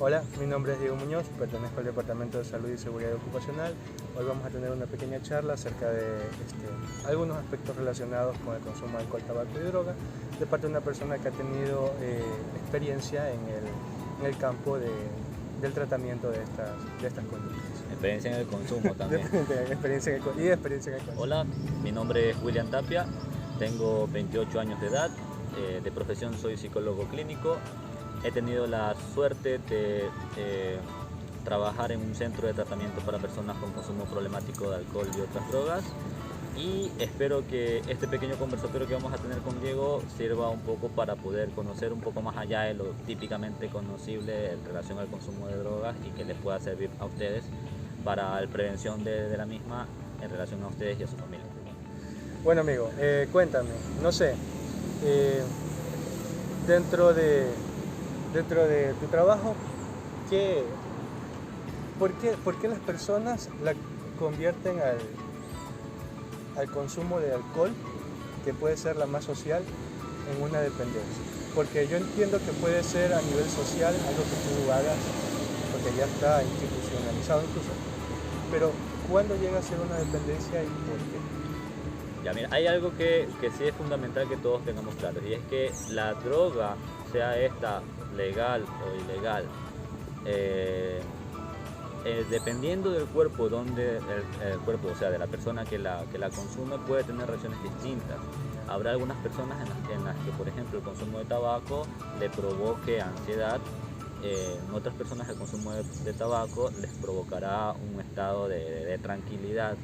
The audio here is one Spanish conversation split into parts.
Hola, mi nombre es Diego Muñoz, pertenezco al Departamento de Salud y Seguridad Ocupacional. Hoy vamos a tener una pequeña charla acerca de algunos aspectos relacionados con el consumo de alcohol, tabaco y droga, de parte de una persona que ha tenido experiencia en el campo del tratamiento de estas conductas. Experiencia en el consumo también. experiencia en el consumo. Hola, mi nombre es William Tapia, tengo 28 años de edad, de profesión soy psicólogo clínico. He tenido la suerte de trabajar en un centro de tratamiento para personas con consumo problemático de alcohol y otras drogas, y espero que este pequeño conversatorio que vamos a tener con Diego sirva un poco para poder conocer un poco más allá de lo típicamente conocible en relación al consumo de drogas, y que les pueda servir a ustedes para la prevención de la misma en relación a ustedes y a su familia. Bueno, amigo, cuéntame, no sé, dentro de tu trabajo, ¿por qué las personas la convierten al consumo de alcohol, que puede ser la más social, en una dependencia? Porque yo entiendo que puede ser a nivel social algo que tú hagas, porque ya está institucionalizado incluso, pero ¿cuándo llega a ser una dependencia y por qué? Ya, mira, hay algo que sí es fundamental que todos tengamos claro, y es que la droga, sea esta legal o ilegal, dependiendo del cuerpo, donde el cuerpo, o sea, de la persona que la consume, puede tener reacciones distintas. Habrá algunas personas en las que, por ejemplo, el consumo de tabaco le provoque ansiedad. En otras personas el consumo de tabaco les provocará un estado de tranquilidad,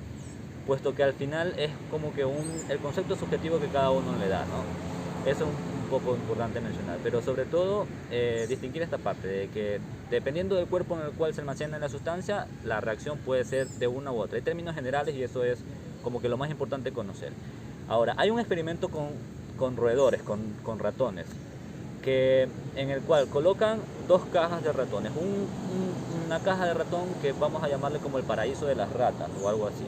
puesto que al final es como que el concepto subjetivo que cada uno le da, ¿no? Eso es un poco importante mencionar, pero sobre todo distinguir esta parte de que dependiendo del cuerpo en el cual se almacena la sustancia, la reacción puede ser de una u otra. Hay términos generales y eso es como que lo más importante conocer. Ahora, hay un experimento con roedores, con ratones, en el cual colocan dos cajas de ratones, una caja de ratón que vamos a llamarle como el paraíso de las ratas o algo así,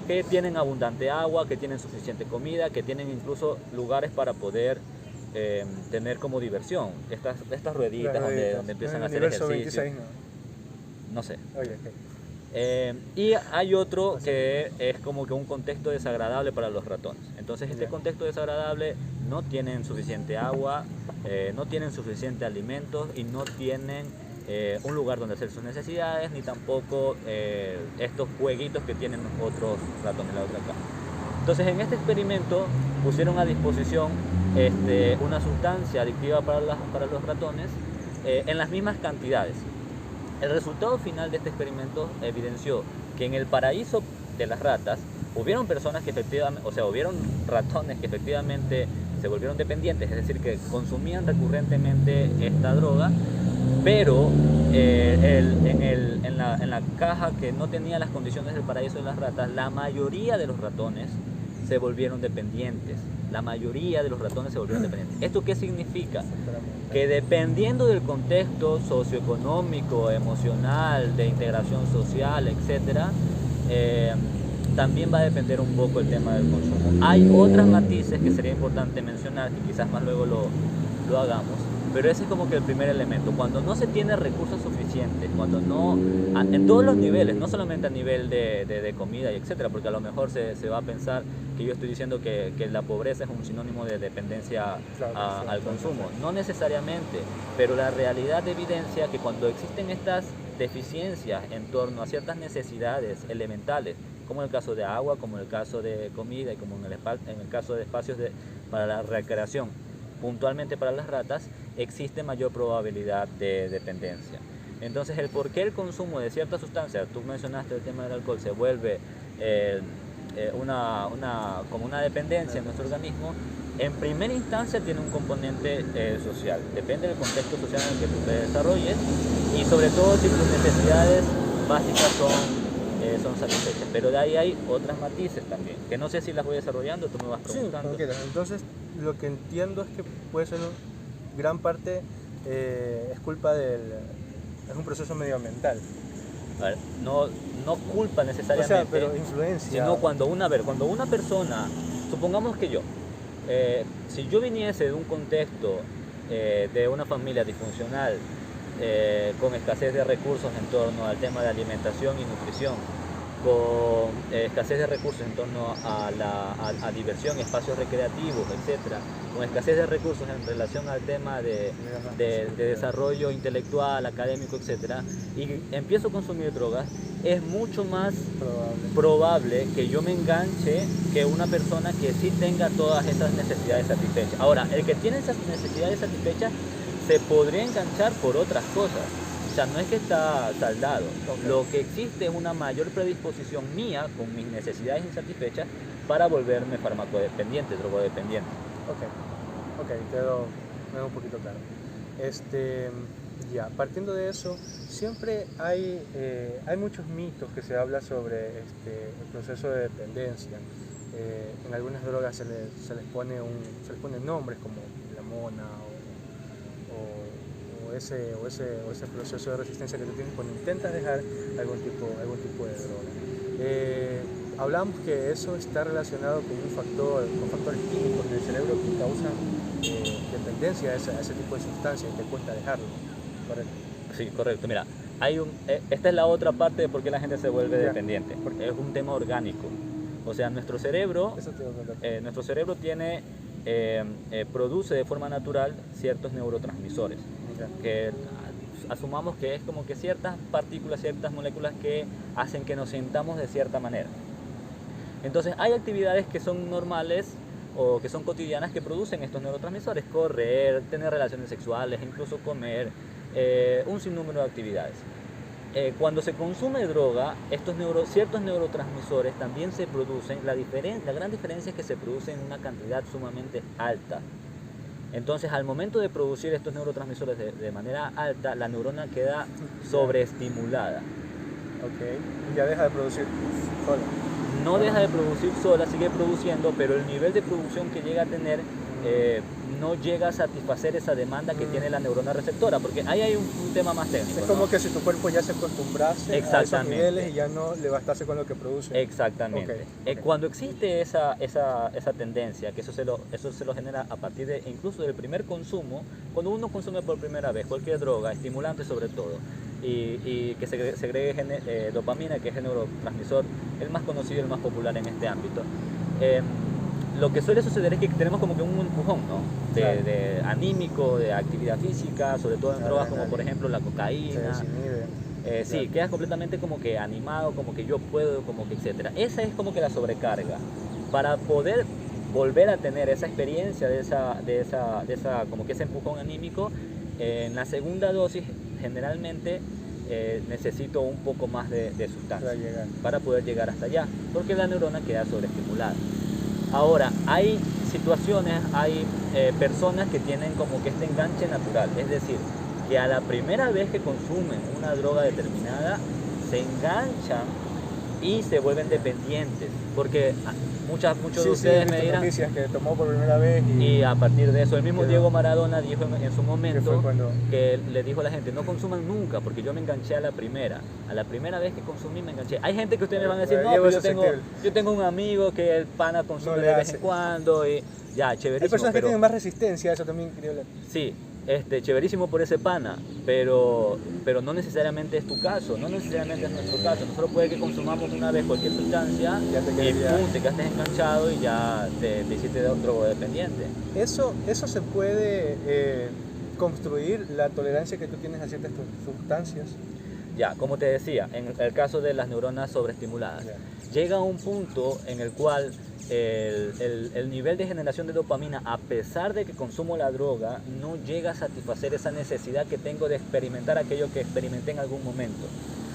que tienen abundante agua, que tienen suficiente comida, que tienen incluso lugares para poder tener como diversión, estas rueditas donde empiezan a hacer ejercicio. 26, no sé. Okay. Y hay otro que es como que un contexto desagradable para los ratones. Entonces este contexto desagradable no tienen suficiente agua, no tienen suficiente alimentos y no tienen un lugar donde hacer sus necesidades, ni tampoco estos jueguitos que tienen otros ratones en la otra caja. Entonces en este experimento pusieron a disposición una sustancia adictiva para los ratones en las mismas cantidades. El resultado final de este experimento evidenció que en el paraíso de las ratas hubieron personas que efectivamente, o sea, hubieron ratones que efectivamente se volvieron dependientes, es decir, que consumían recurrentemente esta droga, pero en la caja que no tenía las condiciones del paraíso de las ratas, la mayoría de los ratones se volvieron dependientes. La mayoría de los ratones se volvieron dependientes. ¿Esto qué significa? Que dependiendo del contexto socioeconómico, emocional, de integración social, etc., también va a depender un poco el tema del consumo. Hay otras matices que sería importante mencionar, que quizás más luego lo hagamos, pero ese es como que el primer elemento. Cuando no se tiene recursos suficientes, cuando no, en todos los niveles, no solamente a nivel de comida y etcétera, porque a lo mejor se va a pensar que yo estoy diciendo que la pobreza es un sinónimo de dependencia al consumo. No necesariamente, pero la realidad evidencia que cuando existen estas deficiencias en torno a ciertas necesidades elementales, como en el caso de agua, como en el caso de comida y como en el caso de espacios para la recreación, puntualmente para las ratas, existe mayor probabilidad de dependencia. Entonces, el por qué el consumo de ciertas sustancias, tú mencionaste el tema del alcohol, se vuelve como una dependencia en nuestro organismo, en primera instancia tiene un componente social. Depende del contexto social en el que tú te desarrolles y sobre todo si tus necesidades básicas son satisfechas. Pero de ahí hay otras matices también, que no sé si las voy desarrollando, tú me vas preguntando. Sí, entonces lo que entiendo es que puede ser gran parte es culpa es un proceso medioambiental. A ver, no culpa necesariamente, o sea, pero influencia. Sino cuando una persona, supongamos que si yo viniese de un contexto de una familia disfuncional, con escasez de recursos en torno al tema de alimentación y nutrición, con escasez de recursos en torno a diversión, espacios recreativos, etcétera, con escasez de recursos en relación al tema de desarrollo intelectual, académico, etcétera, y empiezo a consumir drogas, es mucho más probable que yo me enganche que una persona que sí tenga todas esas necesidades satisfechas. Ahora, el que tiene esas necesidades satisfechas se podría enganchar por otras cosas. O sea, no es que está saldado. Lo que existe es una mayor predisposición mía con mis necesidades insatisfechas para volverme farmacodependiente, drogodependiente. Ok, quedó un poquito claro. Ya, partiendo de eso, siempre hay muchos mitos que se habla sobre el proceso de dependencia. En algunas drogas se les pone nombres como la mona o ese proceso de resistencia que tú tienes cuando intentas dejar algún tipo de droga. Hablamos que eso está relacionado con factores químicos en el cerebro que causan dependencia a ese tipo de sustancias y te cuesta dejarlo, ¿correcto? Sí, correcto. Mira, esta es la otra parte de por qué la gente se vuelve dependiente. Es un tema orgánico. O sea, nuestro cerebro tiene, produce de forma natural ciertos neurotransmisores. Que asumamos que es como que ciertas partículas, ciertas moléculas que hacen que nos sintamos de cierta manera. Entonces hay actividades que son normales o que son cotidianas que producen estos neurotransmisores: correr, tener relaciones sexuales, incluso comer, un sinnúmero de actividades. Cuando se consume droga, ciertos neurotransmisores también se producen. La gran diferencia es que se producen en una cantidad sumamente alta. Entonces, al momento de producir estos neurotransmisores de manera alta, la neurona queda sobreestimulada. Ok, y ya deja de producir sola. No deja de producir sola, sigue produciendo, pero el nivel de producción que llega a tener no llega a satisfacer esa demanda que tiene la neurona receptora, porque ahí hay un tema más técnico. Es como que si tu cuerpo ya se acostumbrase a esos niveles y ya no le bastase con lo que produce. Exactamente. Cuando existe esa tendencia, que eso se lo genera a partir de incluso del primer consumo, cuando uno consume por primera vez cualquier droga, estimulante sobre todo, y que se segregue dopamina, que es el neurotransmisor el más conocido y el más popular en este ámbito, lo que suele suceder es que tenemos como que un empujón, ¿no? De anímico, de actividad física, sobre todo en drogas como por ejemplo la cocaína. Sí, quedas completamente como que animado, como que yo puedo, como que etcétera. Esa es como que la sobrecarga. Para poder volver a tener esa experiencia de esa como que ese empujón anímico, en la segunda dosis generalmente necesito un poco más de sustancia para poder llegar hasta allá, porque la neurona queda sobreestimulada. Ahora, hay situaciones, hay personas que tienen como que este enganche natural, es decir, que a la primera vez que consumen una droga determinada, se enganchan y se vuelven dependientes, porque muchos de ustedes me dirán noticias que tomó por primera vez y a partir de eso el mismo Diego Maradona dijo en su momento que le dijo a la gente: no consuman nunca, porque yo me enganché a la primera vez que consumí me enganché. Hay gente que ustedes me van a decir: no, pero yo tengo un amigo que el pana consume de vez en cuando y ya, chéverísimo. Hay personas que tienen más resistencia, eso también quería hablar. Sí, chéverísimo por ese pana, pero no necesariamente es tu caso, no necesariamente es nuestro caso. Nosotros puede que consumamos una vez cualquier sustancia y pum, te quedaste enganchado y ya te hiciste drogodependiente. Eso se puede construir, la tolerancia que tú tienes a ciertas sustancias. Ya, como te decía, en el caso de las neuronas sobreestimuladas, llega a un punto en el cual el nivel de generación de dopamina, a pesar de que consumo la droga, no llega a satisfacer esa necesidad que tengo de experimentar aquello que experimenté en algún momento.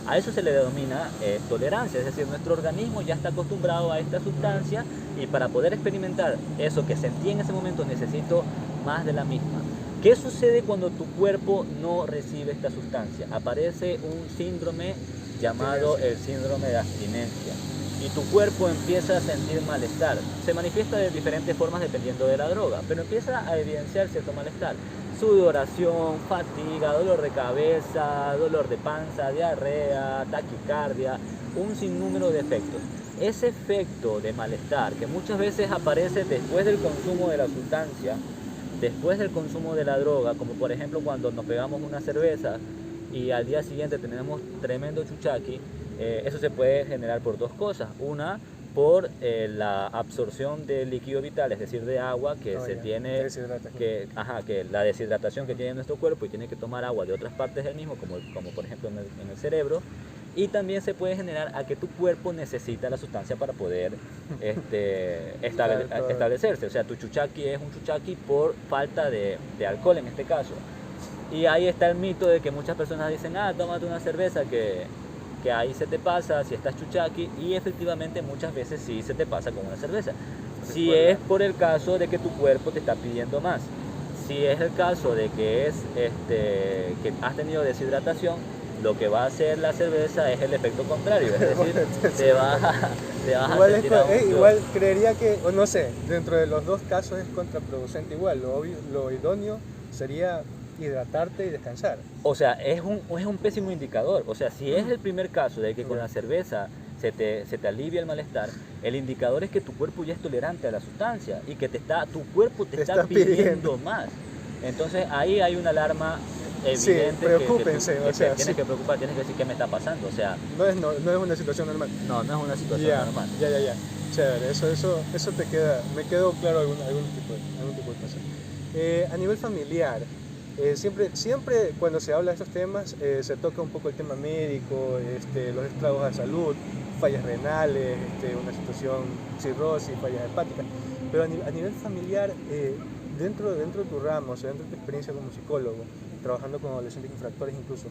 A eso se le denomina tolerancia, es decir, nuestro organismo ya está acostumbrado a esta sustancia y para poder experimentar eso que sentí en ese momento necesito más de la misma. ¿Qué sucede cuando tu cuerpo no recibe esta sustancia? Aparece un síndrome llamado el síndrome de abstinencia. Y tu cuerpo empieza a sentir malestar. Se manifiesta de diferentes formas dependiendo de la droga, pero empieza a evidenciar cierto malestar. Sudoración, fatiga, dolor de cabeza, dolor de panza, diarrea, taquicardia, un sinnúmero de efectos. Ese efecto de malestar, que muchas veces aparece después del consumo de la sustancia, después del consumo de la droga, como por ejemplo cuando nos pegamos una cerveza y al día siguiente tenemos tremendo chuchaqui, eso se puede generar por dos cosas. Una, por la absorción de líquido vital, es decir, de agua que tiene, que la deshidratación que tiene nuestro cuerpo y tiene que tomar agua de otras partes del mismo, como por ejemplo en el cerebro. Y también se puede generar a que tu cuerpo necesita la sustancia para poder establecerse. O sea, tu chuchaqui es un chuchaqui por falta de alcohol en este caso. Y ahí está el mito de que muchas personas dicen, tómate una cerveza que ahí se te pasa si estás chuchaqui, y efectivamente muchas veces sí se te pasa con una cerveza. Si es por el caso de que tu cuerpo te está pidiendo más. Si es el caso de que que has tenido deshidratación, lo que va a hacer la cerveza es el efecto contrario, es decir, te vas a sentir igual creería que, o no sé, dentro de los dos casos es contraproducente igual, lo idóneo sería hidratarte y descansar. O sea, es un pésimo indicador. O sea, si es el primer caso de que con la cerveza se te alivia el malestar, el indicador es que tu cuerpo ya es tolerante a la sustancia y que tu cuerpo te está pidiendo más. Entonces ahí hay una alarma evidente. Sí, preocúpense. Tienes que preocupar, tienes que decir qué me está pasando. O sea, no es una situación normal. No es una situación normal. Ya. Chévere, eso me quedó claro algún tipo de cosa. A nivel familiar, siempre cuando se habla de estos temas se toca un poco el tema médico, los estragos a salud, fallas renales, una situación cirrosis, fallas hepáticas, pero a nivel familiar, dentro de tu ramo, o sea, dentro de tu experiencia como psicólogo, trabajando con adolescentes infractores incluso,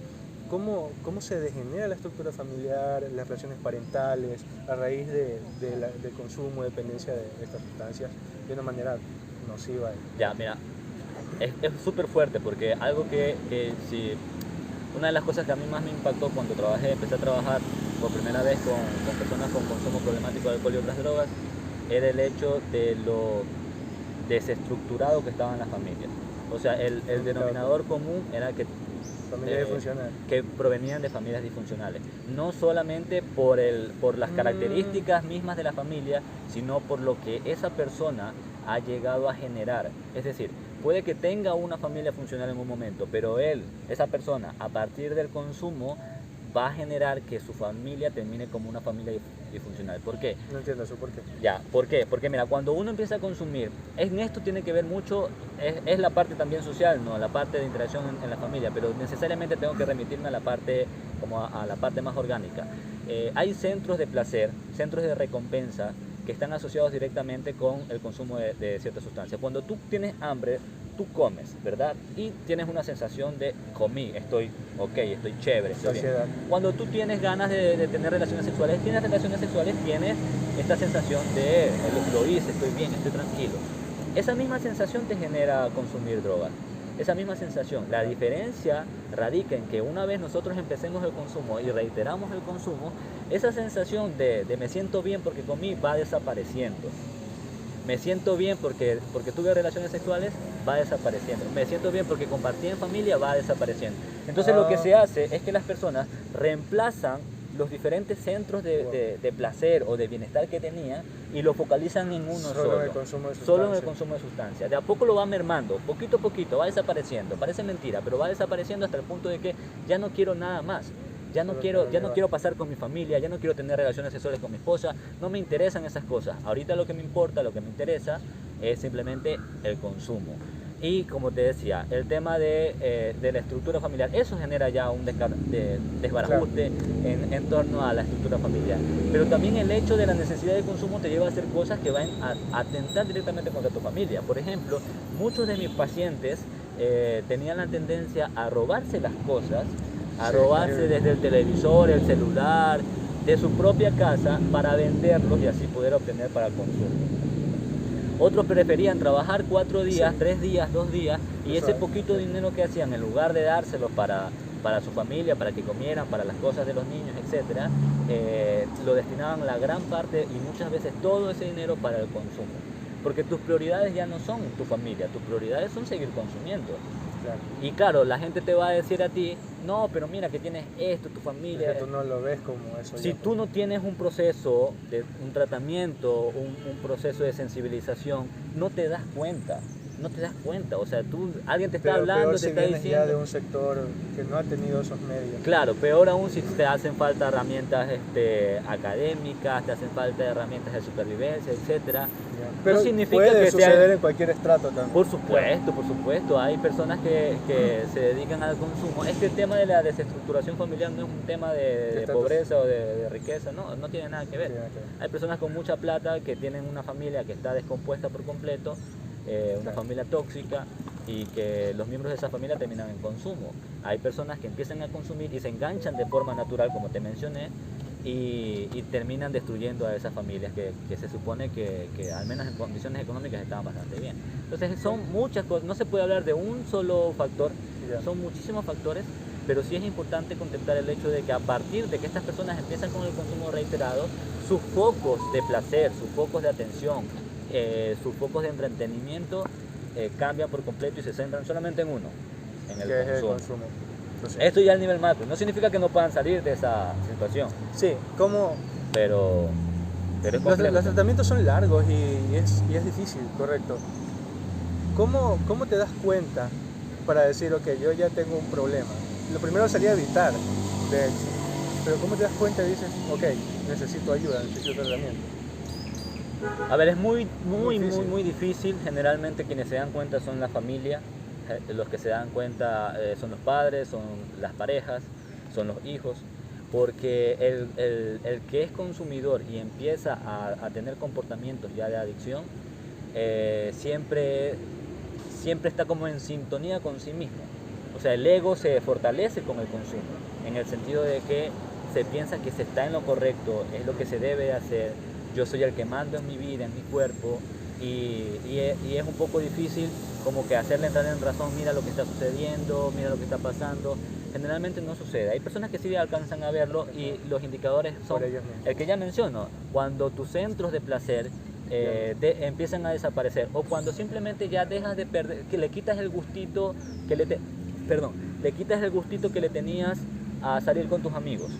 ¿cómo se degenera la estructura familiar, las relaciones parentales, a raíz del consumo, dependencia de estas sustancias de una manera nociva? Ya, mira. Es súper fuerte porque algo que una de las cosas que a mí más me impactó cuando empecé a trabajar por primera vez con personas con consumo problemático de alcohol y otras drogas, era el hecho de lo desestructurado que estaban las familias. O sea, el denominador común era que provenían de familias disfuncionales, no solamente por las características mismas de la familia, sino por lo que esa persona ha llegado a generar. Es decir, puede que tenga una familia funcional en un momento, pero esa persona, a partir del consumo, va a generar que su familia termine como una familia disfuncional. ¿Por qué? No entiendo eso, ¿por qué? Ya, ¿por qué? Porque mira, cuando uno empieza a consumir, en esto tiene que ver mucho, es la parte también social, ¿no? La parte de interacción en la familia, pero necesariamente tengo que remitirme a la parte, a la parte más orgánica. Hay centros de placer, centros de recompensa, que están asociados directamente con el consumo de ciertas sustancias. Cuando tú tienes hambre, tú comes, ¿verdad? Y tienes una sensación de comí, estoy ok, estoy chévere, estoy bien. Cuando tú tienes ganas de tener relaciones sexuales, tienes esta sensación de lo hice, estoy bien, estoy tranquilo. Esa misma sensación te genera consumir drogas. Esa misma sensación. La diferencia radica en que una vez nosotros empecemos el consumo y reiteramos el consumo, esa sensación de me siento bien porque comí va desapareciendo. Me siento bien porque tuve relaciones sexuales, va desapareciendo. Me siento bien porque compartí en familia, va desapareciendo. Entonces lo que se hace es que las personas reemplazan los diferentes centros de placer o de bienestar que tenían y lo focalizan en uno solo. Solo en el consumo de sustancias. De a poco lo va mermando, poquito a poquito, va desapareciendo. Parece mentira, pero va desapareciendo hasta el punto de que ya no quiero nada más. Ya no quiero pasar con mi familia, ya no quiero tener relaciones sexuales con mi esposa, no me interesan esas cosas. Ahorita lo que me importa, lo que me interesa es simplemente el consumo. Y como te decía, el tema de la estructura familiar, eso genera ya un desbarajuste en torno a la estructura familiar. Pero también el hecho de la necesidad de consumo te lleva a hacer cosas que van a atentar directamente contra tu familia. Por ejemplo, muchos de mis pacientes tenían la tendencia a robarse las cosas, a robarse desde el televisor, el celular, de su propia casa para venderlos y así poder obtener para el consumo. Otros preferían trabajar 4 días, 3 días, 2 días y ese poquito dinero que hacían, en lugar de dárselo para su familia, para que comieran, para las cosas de los niños, etc., lo destinaban la gran parte y muchas veces todo ese dinero para el consumo. Porque tus prioridades ya no son tu familia, tus prioridades son seguir consumiendo. Claro. Y claro, la gente te va a decir a ti, no, pero mira que tienes esto, tu familia. Es que tú no lo ves como eso. Si tú no tienes un proceso, un tratamiento, un proceso de sensibilización, no te das cuenta. no te das cuenta. O sea, alguien te está Pero hablando, peor te si está vienes diciendo. ya de un sector que no ha tenido esos medios. Claro, peor aún si te hacen falta herramientas académicas, te hacen falta herramientas de supervivencia, etcétera. Ya. Pero No significa puede que suceder sean... en cualquier estrato también. Por supuesto, hay personas que se dedican al consumo. Es que el tema de la desestructuración familiar no es un tema de Estatus. pobreza o de riqueza, no tiene nada que ver. Sí, ok. Hay personas con mucha plata que tienen una familia que está descompuesta por completo, una Claro. familia tóxica, y que los miembros de esa familia terminan en consumo. Hay personas que empiezan a consumir y se enganchan de forma natural, como te mencioné, y terminan destruyendo a esas familias que se supone que al menos en condiciones económicas estaban bastante bien. Entonces son muchas cosas, no se puede hablar de un solo factor, Ya. son muchísimos factores, pero sí es importante contemplar el hecho de que a partir de que estas personas empiezan con el consumo reiterado, sus focos de placer, sus focos de atención, sus focos de entretenimiento cambian por completo y se centran solamente en uno, en el Que es el consumo. consumo. Entonces, Esto ya al nivel macro, no significa que no puedan salir de esa situación, sí, ¿cómo? pero es Los complejo. tratamientos son largos y es difícil, correcto. ¿Cómo te das cuenta para decir, ok, yo ya tengo un problema? Lo primero sería evitar, de hecho. Pero ¿cómo te das cuenta y dices, ok, necesito ayuda, necesito tratamiento? A ver, es muy difícil. Generalmente quienes se dan cuenta son la familia, los que se dan cuenta son los padres, son las parejas, son los hijos, porque el que es consumidor y empieza a tener comportamientos ya de adicción, siempre está como en sintonía con sí mismo. O sea, el ego se fortalece con el consumo, en el sentido de que se piensa que se está en lo correcto, es lo que se debe hacer. Yo soy el que mando en mi vida, en mi cuerpo, y es un poco difícil como que hacerle entrar en razón, mira lo que está sucediendo, mira lo que está pasando. Generalmente no sucede. Hay personas que sí alcanzan a verlo y los indicadores son Por ellos mismos. el que ya menciono, cuando tus centros de placer empiezan a desaparecer, o cuando simplemente ya dejas de perder, que le quitas el gustito le quitas el gustito que le tenías a salir con tus amigos,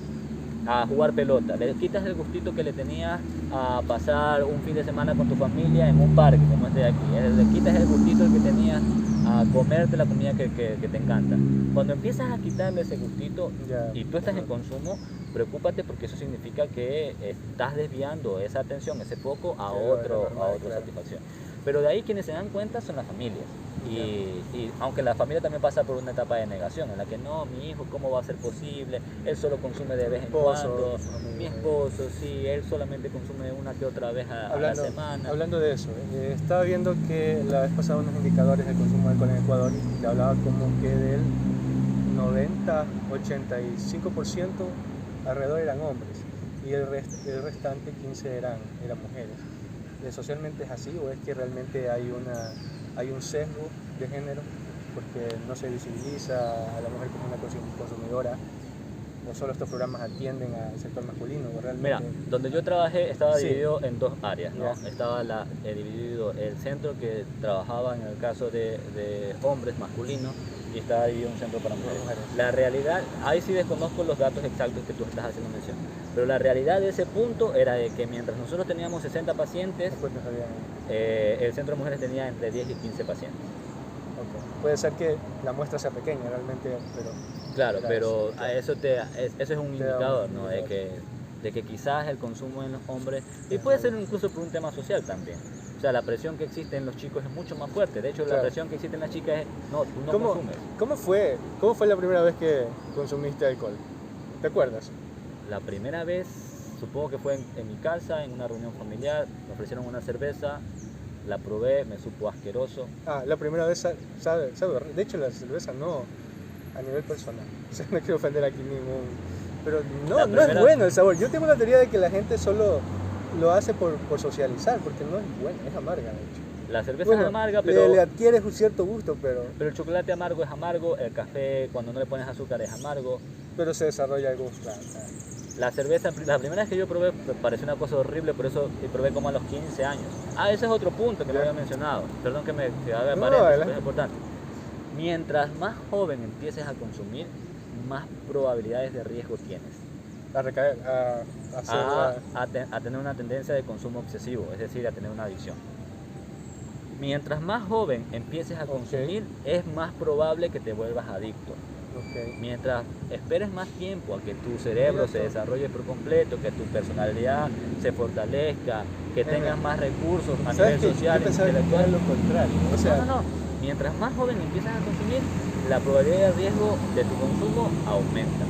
a jugar pelota, le quitas el gustito que le tenías a pasar un fin de semana con tu familia en un parque como este de aquí, le quitas el gustito que tenías a comerte la comida que te encanta. Cuando empiezas a quitarle ese gustito Ya. y tú estás en consumo, preocúpate, porque eso significa que estás desviando esa atención, ese foco a Sí, otra claro. satisfacción. Pero de ahí quienes se dan cuenta son las familias. Y aunque la familia también pasa por una etapa de negación, en la que no, mi hijo, ¿cómo va a ser posible? Él solo consume de vez en cuando. Mi esposo, sí, él solamente consume una que otra vez a la semana. Hablando de eso, estaba viendo que la vez pasada unos indicadores del consumo de alcohol en Ecuador y te hablaba como que del 85% alrededor eran hombres y el restante 15 eran mujeres. ¿Socialmente es así o es que realmente hay un sesgo de género porque no se visibiliza a la mujer como una consumidora, o solo estos programas atienden al sector masculino? ¿O realmente? Mira, donde yo trabajé estaba Sí. dividido en dos áreas, ¿no? Ya. Estaba dividido el centro que trabajaba en el caso de hombres masculinos, y estaba dividido un centro para mujeres. La realidad, ahí sí desconozco los datos exactos que tú estás haciendo mención, pero la realidad de ese punto era de que mientras nosotros teníamos 60 pacientes, Después no sabían. el centro de mujeres tenía entre 10 y 15 pacientes. Okay. Puede ser que la muestra sea pequeña realmente, pero... Claro, Era pero eso, a eso eso es un Te da indicador, un ¿no? indicador. De que quizás el consumo en los hombres, y Es puede malo. ser incluso por un tema social también. O sea, la presión que existe en los chicos es mucho más fuerte. De hecho, la Claro. presión que existe en las chicas es, no, tú no ¿Cómo, consumes. ¿Cómo fue la primera vez que consumiste alcohol? ¿Te acuerdas? La primera vez, supongo que fue en mi casa, en una reunión familiar, me ofrecieron una cerveza, la probé, me supo asqueroso. La primera vez sabe horrible. De hecho, la cerveza no, a nivel personal. O sea, no quiero ofender aquí ningún... Pero no es bueno el sabor. Yo tengo la teoría de que la gente solo lo hace por socializar, porque no es bueno, es amarga, de hecho. La cerveza es amarga, pero... Le adquieres un cierto gusto, pero el chocolate amargo es amargo, el café cuando no le pones azúcar es amargo. se desarrolla el gusto. La cerveza, la primera vez que yo probé, me pareció una cosa horrible, por eso probé como a los 15 años. Ese es otro punto que no había mencionado. Perdón que haga paréntesis, pero es importante. Mientras más joven empieces a consumir, más probabilidades de riesgo tienes. A recaer, A tener una tendencia de consumo obsesivo, es decir, a tener una adicción. mientras más joven empieces a consumir, es más probable que te vuelvas adicto. Mientras esperes más tiempo a que tu cerebro se desarrolle por completo, que tu personalidad se fortalezca, que tengas más recursos a nivel social e intelectual. Lo contrario. O sea, No. Mientras más joven empiezas a consumir, la probabilidad de riesgo de tu consumo aumenta.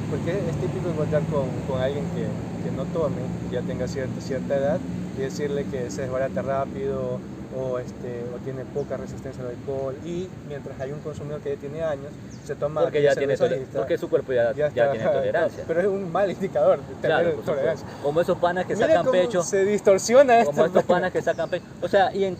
porque es típico encontrar con alguien que no tome, que ya tenga cierta edad, y decirle que se desbarata rápido o tiene poca resistencia al alcohol, y mientras hay un consumidor que ya tiene años, se toma Porque ya tiene cervezas porque su cuerpo ya tiene tolerancia. Pero es un mal indicador de tener tolerancia. Como esos panas que Mira sacan cómo pecho. se distorsiona esto. Como estos panas que sacan pecho. O sea, y en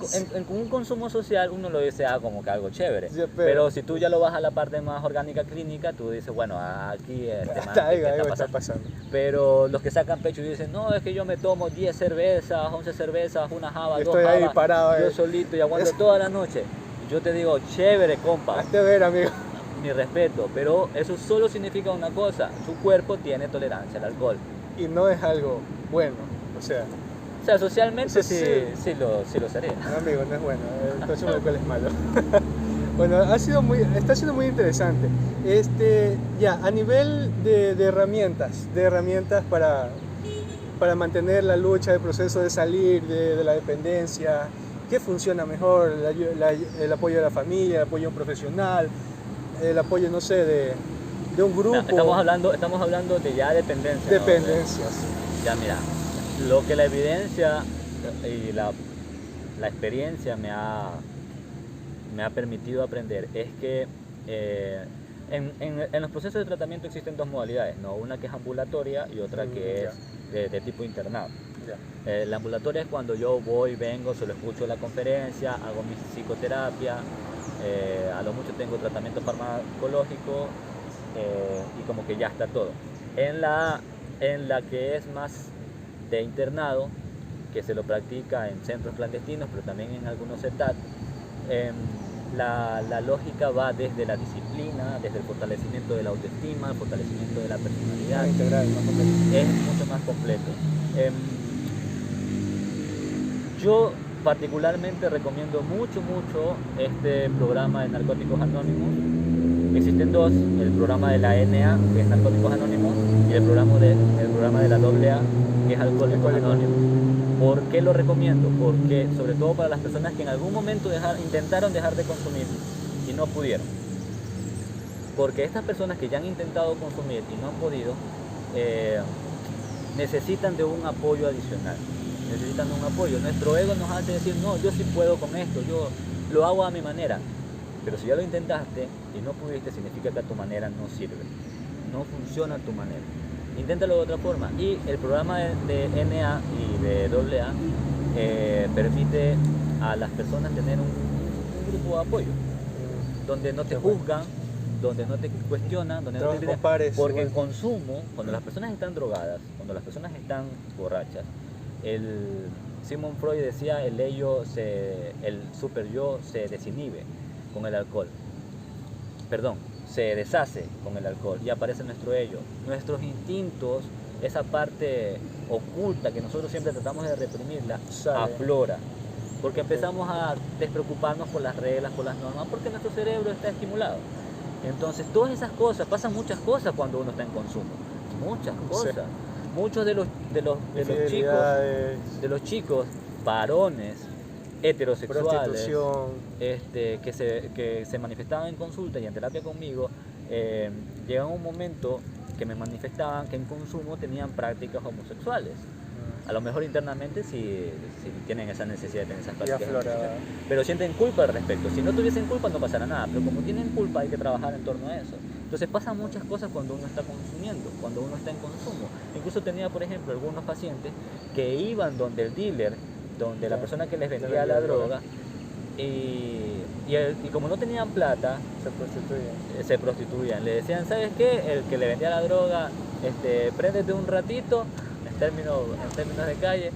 un consumo social uno lo dice como que algo chévere. Sí, pero si tú ya lo vas a la parte más orgánica clínica, tú dices, bueno, aquí Algo está pasando. Pero los que sacan pecho y dicen, no, es que yo me tomo 10 cervezas, 11 cervezas, una java, dos Estoy ahí jabas, parado, yo solito y aguanto toda la noche. Y yo te digo, chévere, compa. Hazte ver, amigo. Mi respeto, pero eso solo significa una cosa: su cuerpo tiene tolerancia al alcohol. Y no es algo bueno, o sea, socialmente sí lo sería. no, amigo, no es bueno, el consumo de alcohol es malo. Bueno, está siendo muy interesante. Ya, a nivel de herramientas para mantener la lucha, el proceso de salir de la dependencia, ¿qué funciona mejor? El apoyo de la familia, el apoyo de un profesional, el apoyo, no sé, de un grupo. Estamos hablando de ya dependencia. Dependencias. ¿No? Ya, mira, lo que la evidencia y la experiencia me ha permitido aprender es que en los procesos de tratamiento existen dos modalidades, ¿no? Una que es ambulatoria y otra que es de tipo internado. La ambulatoria es cuando yo vengo, solo escucho la conferencia, hago mi psicoterapia, a lo mucho tengo tratamiento farmacológico y como que ya está todo. En la que es más de internado, que se lo practica en centros clandestinos, pero también en algunos CETAT, la lógica va desde la disciplina, desde el fortalecimiento de la autoestima, el fortalecimiento de la personalidad. Integral, es mucho más completo. Yo particularmente recomiendo mucho este programa de Narcóticos Anónimos. Existen dos: el programa de la NA, que es Narcóticos Anónimos, y el programa de la AA, que es Alcohólicos Anónimos. ¿Por qué lo recomiendo? Porque, sobre todo para las personas que en algún momento intentaron dejar de consumir y no pudieron. Porque estas personas que ya han intentado consumir y no han podido, necesitan de un apoyo adicional. Necesitan de un apoyo. Nuestro ego nos hace decir, no, yo sí puedo con esto, yo lo hago a mi manera. Pero si ya lo intentaste y no pudiste, significa que a tu manera no sirve. No funciona a tu manera. Inténtalo de otra forma. Y el programa de NA y de AA permite a las personas tener un grupo de apoyo, donde no te juzgan, donde no te cuestionan, donde no te critican. Porque el consumo, cuando las personas están drogadas, cuando las personas están borrachas, Sigmund Freud decía, el super yo se desinhibe con el alcohol. Se deshace con el alcohol y aparece nuestro ello. Nuestros instintos, esa parte oculta que nosotros siempre tratamos de reprimirla, aflora. Porque empezamos a despreocuparnos por las reglas, por las normas, porque nuestro cerebro está estimulado. Entonces, todas esas cosas, pasan muchas cosas cuando uno está en consumo. Muchas cosas. Sí. Muchos de los chicos varones heterosexuales que se manifestaban en consulta y en terapia conmigo, llegaban a un momento que me manifestaban que en consumo tenían prácticas homosexuales. A lo mejor internamente si tienen esa necesidad de tener esas prácticas, pero sienten culpa al respecto. Si no tuviesen culpa no pasará nada, pero como tienen culpa hay que trabajar en torno a eso. Entonces pasan muchas cosas cuando uno está consumiendo, cuando uno está en consumo. Incluso tenía, por ejemplo, algunos pacientes que iban donde el dealer, donde la persona que les vendía la droga, y como no tenían plata, se prostituían. Le decían, ¿sabes qué? El que le vendía la droga, préndete un ratito, en términos de calle,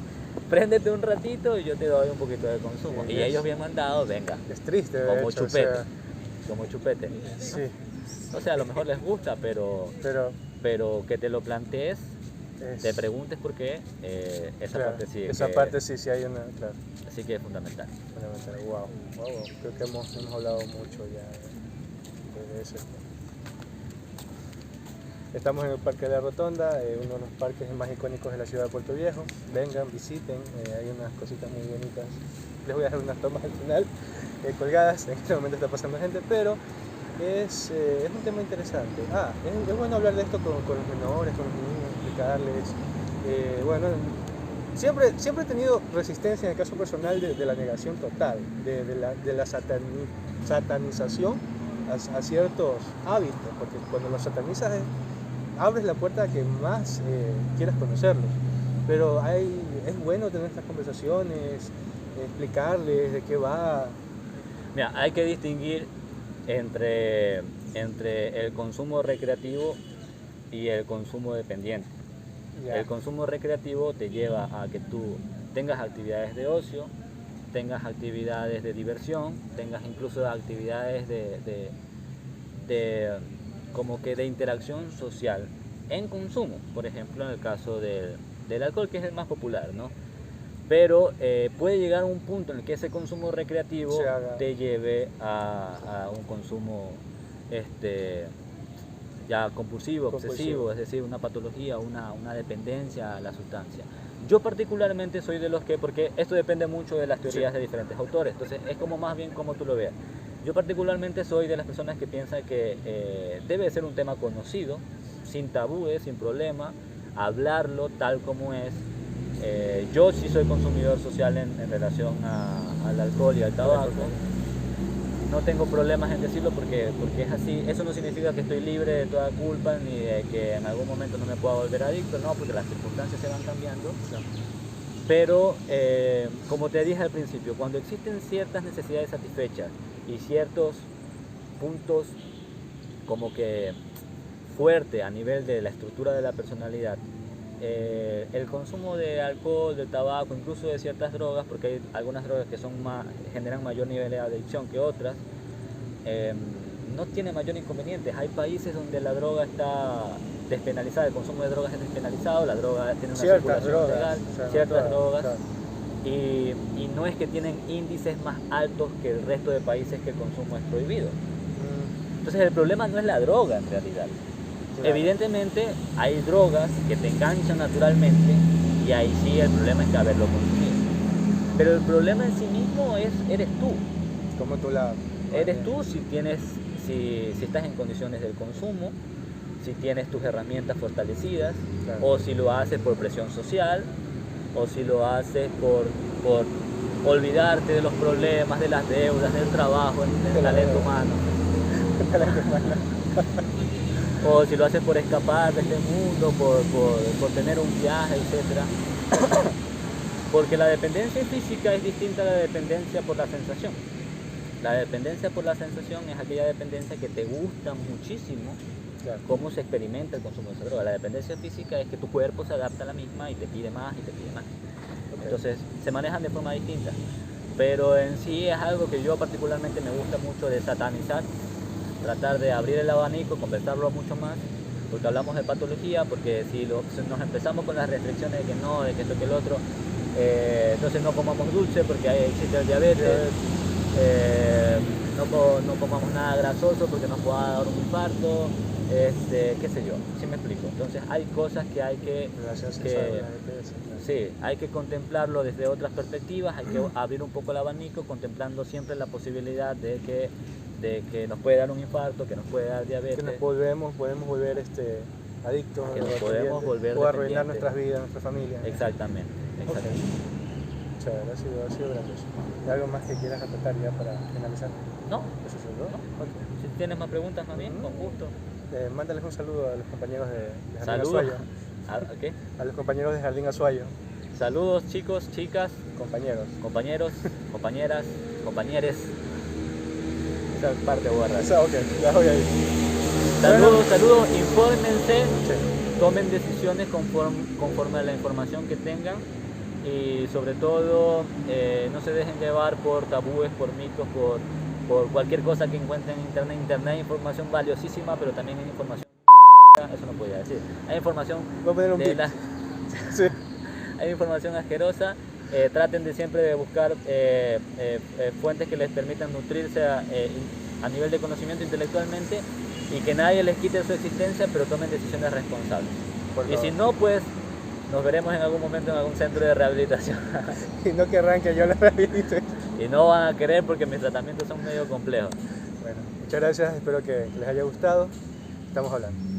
préndete un ratito y yo te doy un poquito de consumo. Y ellos bien mandados, venga. Es triste, como hecho, chupete. Como chupete. Sí. O sea, a lo mejor les gusta, pero que te lo plantees, te preguntes por qué, esa parte sí. Esa parte sí hay una, claro. Así que es fundamental. Fundamental. Wow. Creo que hemos hablado mucho ya de eso. Estamos en el Parque de la Rotonda, uno de los parques más icónicos de la ciudad de Puerto Viejo. Vengan, visiten, hay unas cositas muy bonitas. Les voy a dejar unas tomas al final colgadas. En este momento está pasando gente, pero es un tema interesante. Es bueno hablar de esto con los menores, con los niños, explicarles. Bueno, siempre he tenido resistencia en el caso personal de la negación total, de la satanización a ciertos hábitos, porque cuando los satanizas abres la puerta a que más quieras conocerlos. Pero es bueno tener estas conversaciones, explicarles de qué va. Mira, hay que distinguir entre el consumo recreativo y el consumo dependiente. Ya. El consumo recreativo te lleva a que tú tengas actividades de ocio, tengas actividades de diversión, tengas incluso actividades como que de interacción social en consumo. Por ejemplo, en el caso del alcohol, que es el más popular, ¿no? Pero puede llegar a un punto en el que ese consumo recreativo te lleve a un consumo ya compulsivo, obsesivo, es decir, una patología, una dependencia a la sustancia. Yo particularmente soy de los que, porque esto depende mucho de las teorías de diferentes autores, entonces es como más bien como tú lo veas. Yo particularmente soy de las personas que piensan que debe ser un tema conocido, sin tabúes, sin problema, hablarlo tal como es. Yo sí soy consumidor social en relación al alcohol y al tabaco. No tengo problemas en decirlo porque es así. Eso no significa que estoy libre de toda culpa ni de que en algún momento no me pueda volver adicto, no, porque las circunstancias se van cambiando. Pero, como te dije al principio, cuando existen ciertas necesidades satisfechas y ciertos puntos como que fuerte a nivel de la estructura de la personalidad, el consumo de alcohol, de tabaco, incluso de ciertas drogas, porque hay algunas drogas que generan mayor nivel de adicción que otras, no tiene mayor inconveniente. Hay países donde la droga está despenalizada, el consumo de drogas es despenalizado, la droga tiene una circulación legal, ciertas drogas, claro. Y no es que tienen índices más altos que el resto de países que el consumo es prohibido. Entonces el problema no es la droga en realidad. Claro. Evidentemente hay drogas que te enganchan naturalmente y ahí sí el problema es que haberlo consumido. Pero el problema en sí mismo eres tú. ¿Cómo tú la...? Eres tú si estás en condiciones del consumo, si tienes tus herramientas fortalecidas, claro. O si lo haces por presión social, o si lo haces por olvidarte de los problemas, de las deudas, del trabajo, del talento humano. O si lo haces por escapar de este mundo, por tener un viaje, etc. Porque la dependencia física es distinta a la dependencia por la sensación. La dependencia por la sensación es aquella dependencia que te gusta muchísimo, claro. Cómo se experimenta el consumo de esa droga. La dependencia física es que tu cuerpo se adapta a la misma y te pide más y te pide más. Okay. Entonces se manejan de forma distinta. Pero en sí es algo que yo particularmente me gusta mucho de satanizar, tratar de abrir el abanico, conversarlo mucho más, porque hablamos de patología, porque si nos empezamos con las restricciones de que no, de que esto, que el otro, entonces no comamos dulce porque ahí existe el diabetes, no comamos nada grasoso porque nos pueda dar un infarto, qué sé yo, ¿sí me explico? Entonces hay cosas que hay hay que contemplarlo desde otras perspectivas, hay que abrir un poco el abanico, contemplando siempre la posibilidad de que nos puede dar un infarto, que nos puede dar diabetes. Que nos podemos volver adictos, que nos podemos volver o arruinar nuestras vidas, nuestra familia. Exactamente. Okay. Chévere, ha sido gracioso. ¿Hay algo más que quieras aportar ya para finalizar? No. ¿Eso es todo? No. Okay. Si tienes más preguntas, más bien, con gusto. Mándales un saludo a los compañeros de Jardín Saludos. Azuayo. ¿A qué? A los compañeros de Jardín Azuayo. Saludos, chicos, chicas. Compañeros, compañeras, compañeres. Esa parte borra. Okay, ya voy a ir. Saludos, infórmense, sí. Tomen decisiones conforme a la información que tengan y sobre todo no se dejen llevar por tabúes, por mitos, por cualquier cosa que encuentren en internet. Internet hay información valiosísima, pero también hay información, eso no podía decir. Hay información sí. hay información asquerosa traten de siempre de buscar fuentes que les permitan nutrirse a nivel de conocimiento intelectualmente y que nadie les quite su existencia, pero tomen decisiones responsables. Y si no, pues nos veremos en algún momento en algún centro de rehabilitación. Y no querrán que yo la rehabilite. Y no van a querer porque mis tratamientos son medio complejos. Bueno, muchas gracias, espero que les haya gustado. Estamos hablando.